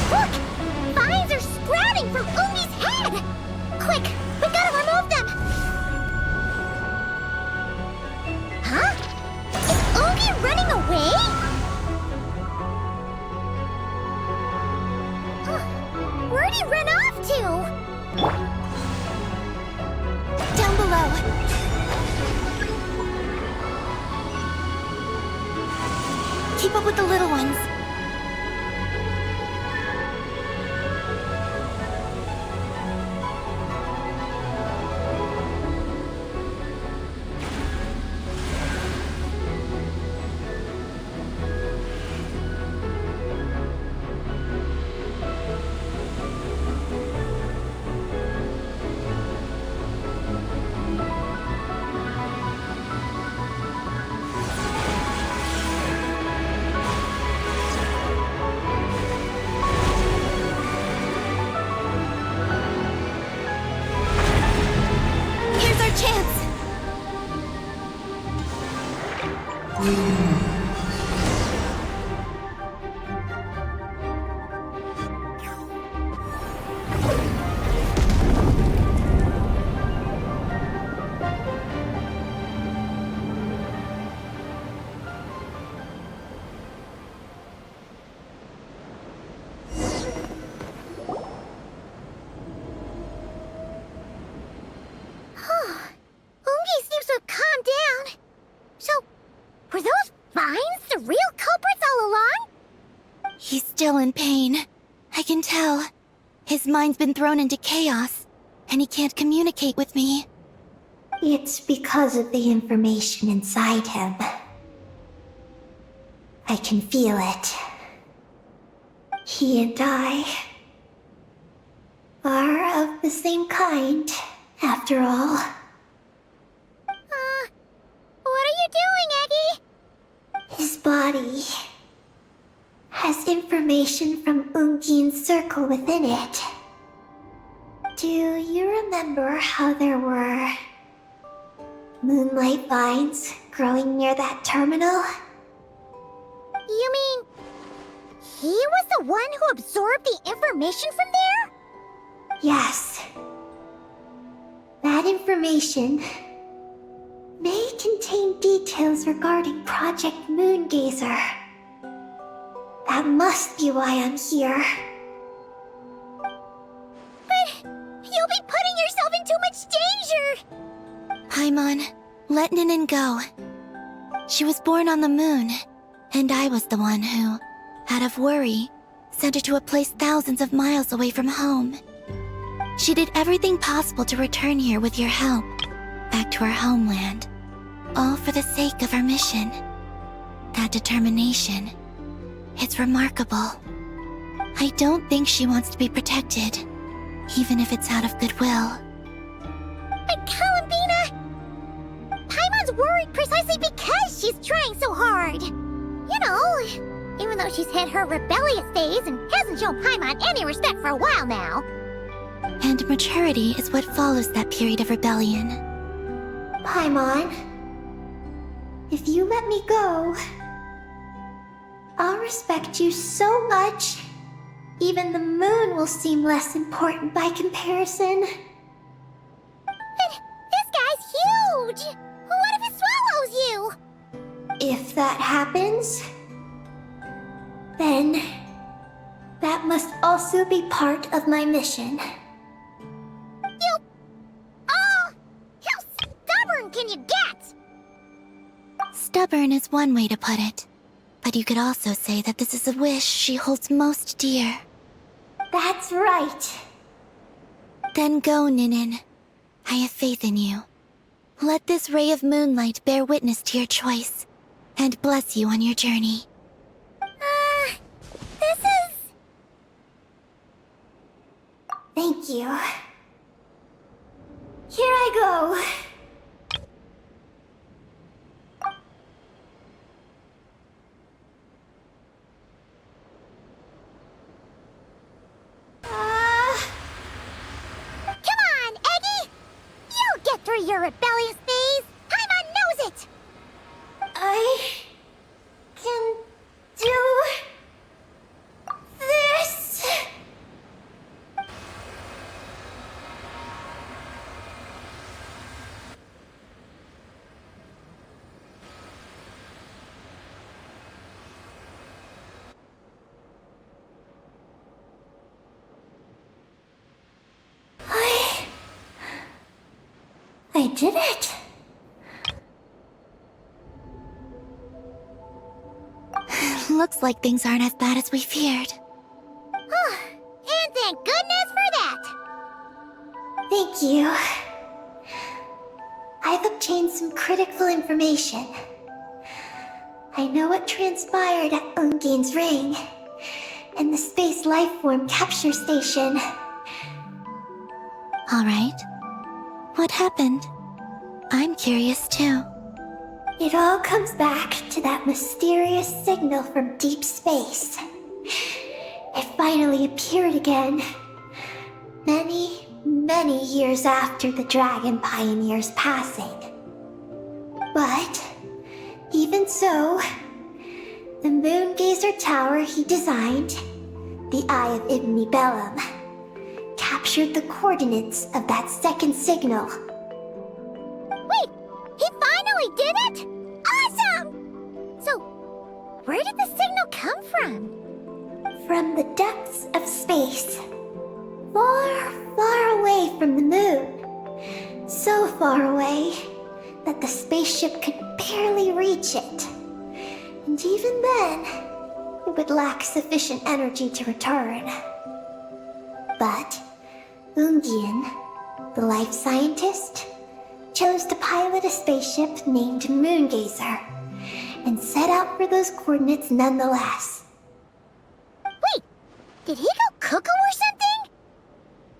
Look! Vines are sprouting from Umi's head! Quick! We gotta remove them! Huh? Is Umi running away? Where'd he run off to? Down below. Keep up with the little ones. Here's our chance. Ungi seems to have calmed down. So, were those vines the real culprits all along? He's still in pain. I can tell. His mind's been thrown into chaos, and he can't communicate with me. It's because of the information inside him. I can feel it. He and I are of the same kind, after all. What are you doing, Eggy? His body has information from Ungin's circle within it. Do you remember how there were moonlight vines growing near that terminal? You mean he was the one who absorbed the information from there? Yes. That information may contain details regarding Project Moongazer. That must be why I'm here. But you'll be putting yourself in too much danger! Paimon, let Ninin go. She was born on the moon, and I was the one who, out of worry, sent her to a place thousands of miles away from home. She did everything possible to return here with your help, back to her homeland, all for the sake of our mission. That determination, it's remarkable. I don't think she wants to be protected, even if it's out of goodwill. But Columbina! Paimon's worried precisely because she's trying so hard. You know, even though she's hit her rebellious phase and hasn't shown Paimon any respect for a while now. And maturity is what follows that period of rebellion. Paimon, if you let me go, I'll respect you so much, even the moon will seem less important by comparison. But this guy's huge! What if it swallows you? If that happens, then that must also be part of my mission. How stubborn can you get? Stubborn is one way to put it, but you could also say that this is a wish she holds most dear. That's right. Then go, Ninin. I have faith in you. Let this ray of moonlight bear witness to your choice, and bless you on your journey. This is... Thank you. Here I go. Come on, Eggy! You'll get through your rebellious phase! Paimon knows it! I can do this. I did it. Looks like things aren't as bad as we feared. And thank goodness for that! Thank you. I've obtained some critical information. I know what transpired at Ungin's ring and the space lifeform capture station. All right. What happened? I'm curious too. It all comes back to that mysterious signal from deep space. It finally appeared again. Many, many years after the Dragon Pioneer's passing. But, even so, the Moongazer Tower he designed, the Eye of Ibn Bellum, captured the coordinates of that second signal. Wait! He finally did it?! Awesome! So, where did the signal come from? From the depths of space. Far, far away from the moon. So far away that the spaceship could barely reach it. And even then, it would lack sufficient energy to return. But Ungin, the life scientist, chose to pilot a spaceship named Moongazer and set out for those coordinates nonetheless. Wait! Did he go cuckoo or something?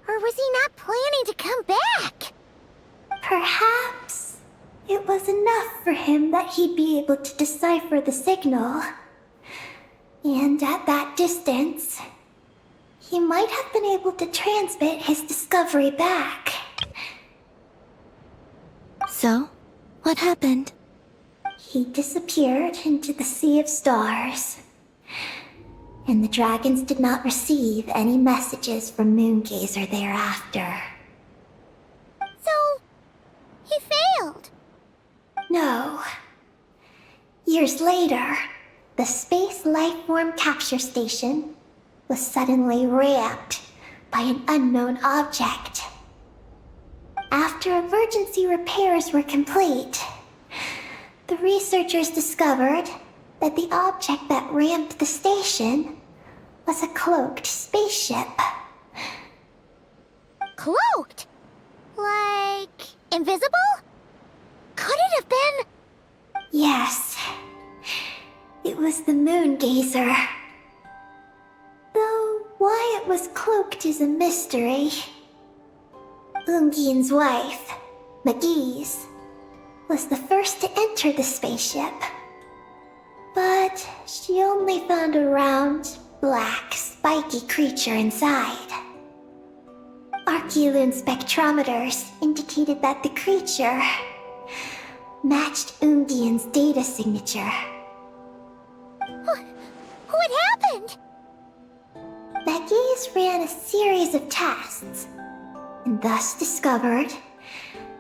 Or was he not planning to come back? Perhaps it was enough for him that he'd be able to decipher the signal. And at that distance, he might have been able to transmit his discovery back. So, what happened? He disappeared into the sea of stars. And the dragons did not receive any messages from Moongazer thereafter. So, he failed. No. Years later, the Space Lifeform Capture Station was suddenly ramped by an unknown object. After emergency repairs were complete, the researchers discovered that the object that ramped the station was a cloaked spaceship. Cloaked? Like, invisible? Could it have been... Yes. It was the Moongazer. Though why it was cloaked is a mystery. Ungian's wife, McGee's, was the first to enter the spaceship. But she only found a round, black, spiky creature inside. Archeloon spectrometers indicated that the creature matched Ungian's data signature. What happened? McGee's ran a series of tests, and thus discovered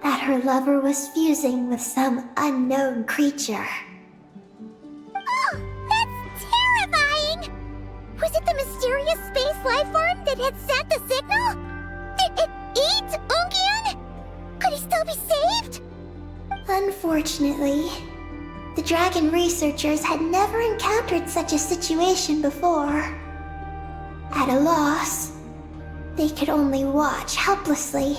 that her lover was fusing with some unknown creature. Oh, that's terrifying! Was it the mysterious space lifeform that had sent the signal? Did it eat Ungian? Could he still be saved? Unfortunately, the dragon researchers had never encountered such a situation before. At a loss, they could only watch helplessly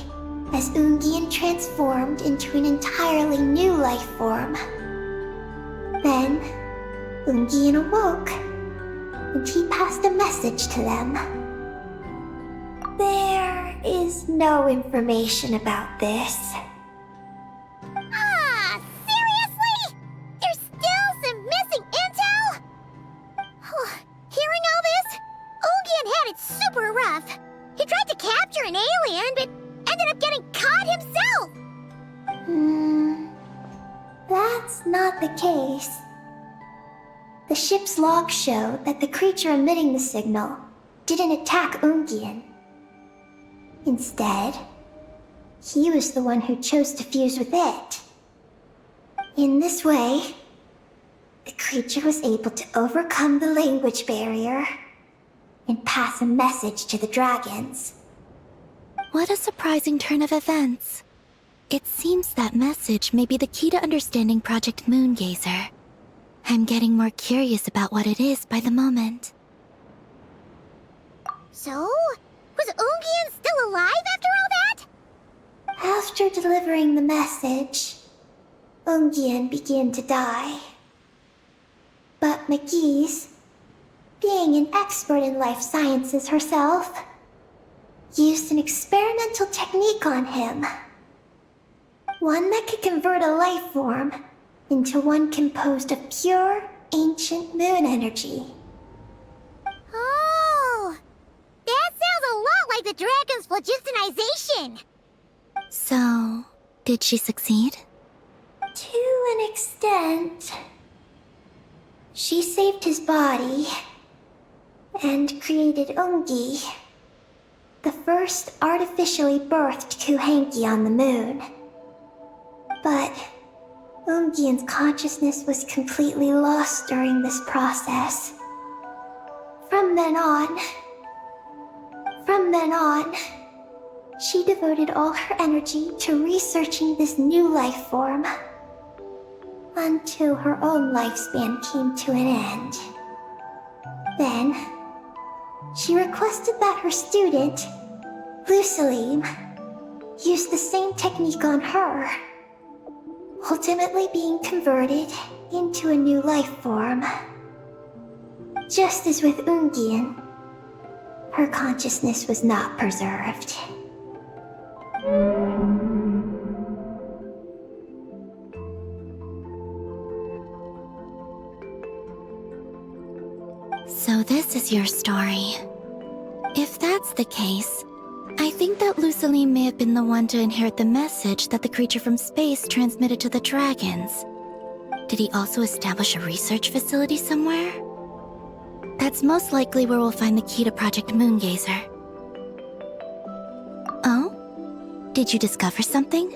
as Ungian transformed into an entirely new life form. Then, Ungian awoke, and he passed a message to them. There is no information about this. Ah, seriously? There's still some missing intel? Hearing all this, Ungian had it super rough. He tried to capture an alien, but ended up getting caught himself! That's not the case. The ship's logs show that the creature emitting the signal didn't attack Ungian. Instead, he was the one who chose to fuse with it. In this way, the creature was able to overcome the language barrier and pass a message to the dragons. What a surprising turn of events. It seems that message may be the key to understanding Project Moongazer. I'm getting more curious about what it is by the moment. So, was Ungian still alive after all that? After delivering the message, Ungian began to die. But McGee's, being an expert in life sciences herself, used an experimental technique on him. One that could convert a life form into one composed of pure, ancient moon energy. Oh, that sounds a lot like the dragon's phlogistonization. So, did she succeed? To an extent. She saved his body and created Ungi, the first artificially birthed Kuhanki on the moon. But Ungian's consciousness was completely lost during this process. From then on, she devoted all her energy to researching this new life form, until her own lifespan came to an end. Then, she requested that her student, Lusalim, use the same technique on her, ultimately being converted into a new life form. Just as with Ungian, her consciousness was not preserved. So this is your story. If that's the case, I think that Lusaline may have been the one to inherit the message that the creature from space transmitted to the dragons. Did he also establish a research facility somewhere? That's most likely where we'll find the key to Project Moongazer. Oh? Did you discover something?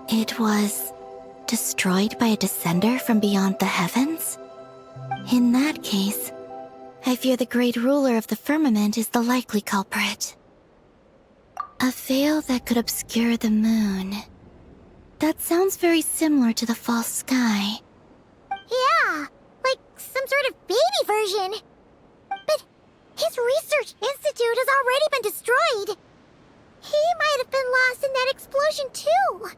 It was destroyed by a descender from beyond the heavens? In that case, I fear the great ruler of the firmament is the likely culprit. A veil that could obscure the moon. That sounds very similar to the false sky. Yeah, like some sort of baby version. But his research institute has already been destroyed. He might have been lost in that explosion too.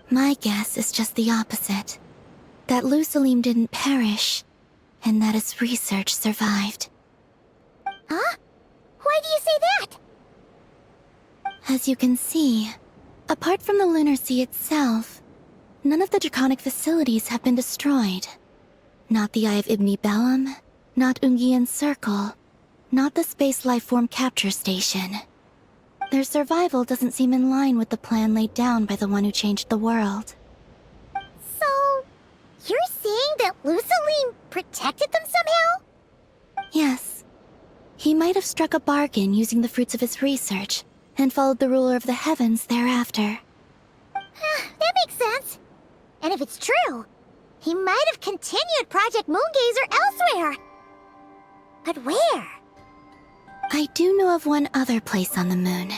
My guess is just the opposite. That Lusaline didn't perish, and that his research survived. Huh? Why do you say that? As you can see, apart from the Lunar Sea itself, none of the draconic facilities have been destroyed. Not the Eye of Ibni Bellum, not Ungian's Circle, not the Space Lifeform Capture Station. Their survival doesn't seem in line with the plan laid down by the one who changed the world. So, you're saying that Lusaline protected them somehow? Yes. He might have struck a bargain using the fruits of his research, and followed the ruler of the heavens thereafter. That makes sense. And if it's true, he might have continued Project Moongazer elsewhere. But where? I do know of one other place on the moon.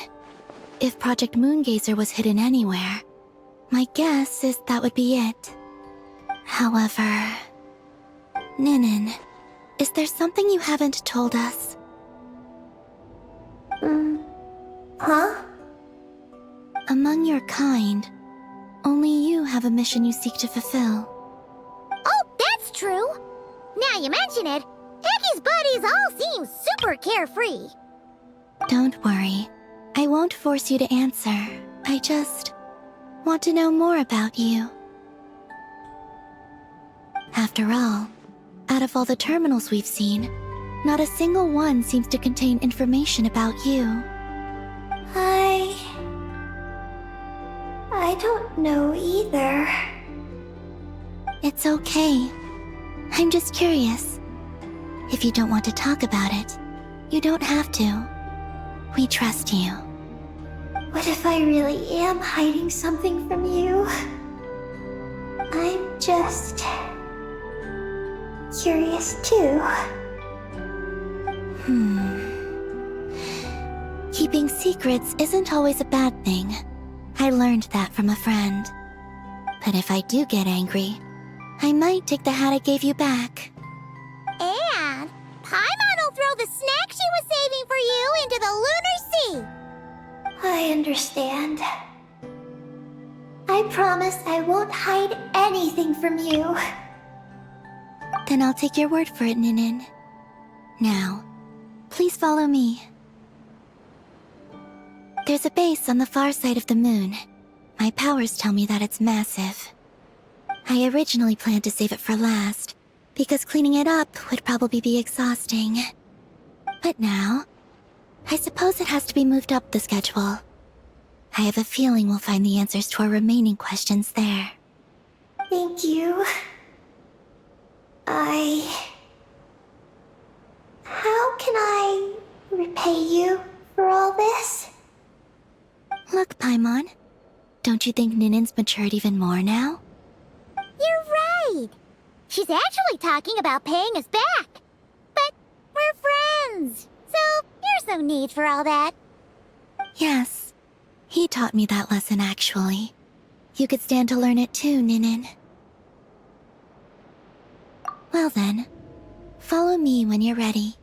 If Project Moongazer was hidden anywhere, my guess is that would be it. However... Ninin, is there something you haven't told us? Huh? Among your kind, only you have a mission you seek to fulfill. Oh, that's true. Now you mention it, Heki's buddies all seem super carefree. Don't worry. I won't force you to answer. I just want to know more about you. After all, out of all the terminals we've seen, not a single one seems to contain information about you. I don't know either. It's okay. I'm just curious. If you don't want to talk about it, you don't have to. We trust you. What if I really am hiding something from you? I'm just... curious too. Keeping secrets isn't always a bad thing. I learned that from a friend. But if I do get angry, I might take the hat I gave you back. And Paimon will throw the snack she was saving for you into the Lunar Sea. I understand. I promise I won't hide anything from you. Then I'll take your word for it, Ninin. Now, please follow me. There's a base on the far side of the moon. My powers tell me that it's massive. I originally planned to save it for last, because cleaning it up would probably be exhausting. But now, I suppose it has to be moved up the schedule. I have a feeling we'll find the answers to our remaining questions there. Thank you. How can I repay you for all this? Look, Paimon. Don't you think Ninin's matured even more now? You're right. She's actually talking about paying us back. But we're friends, so there's no need for all that. Yes. He taught me that lesson, actually. You could stand to learn it too, Ninin. Well then, follow me when you're ready.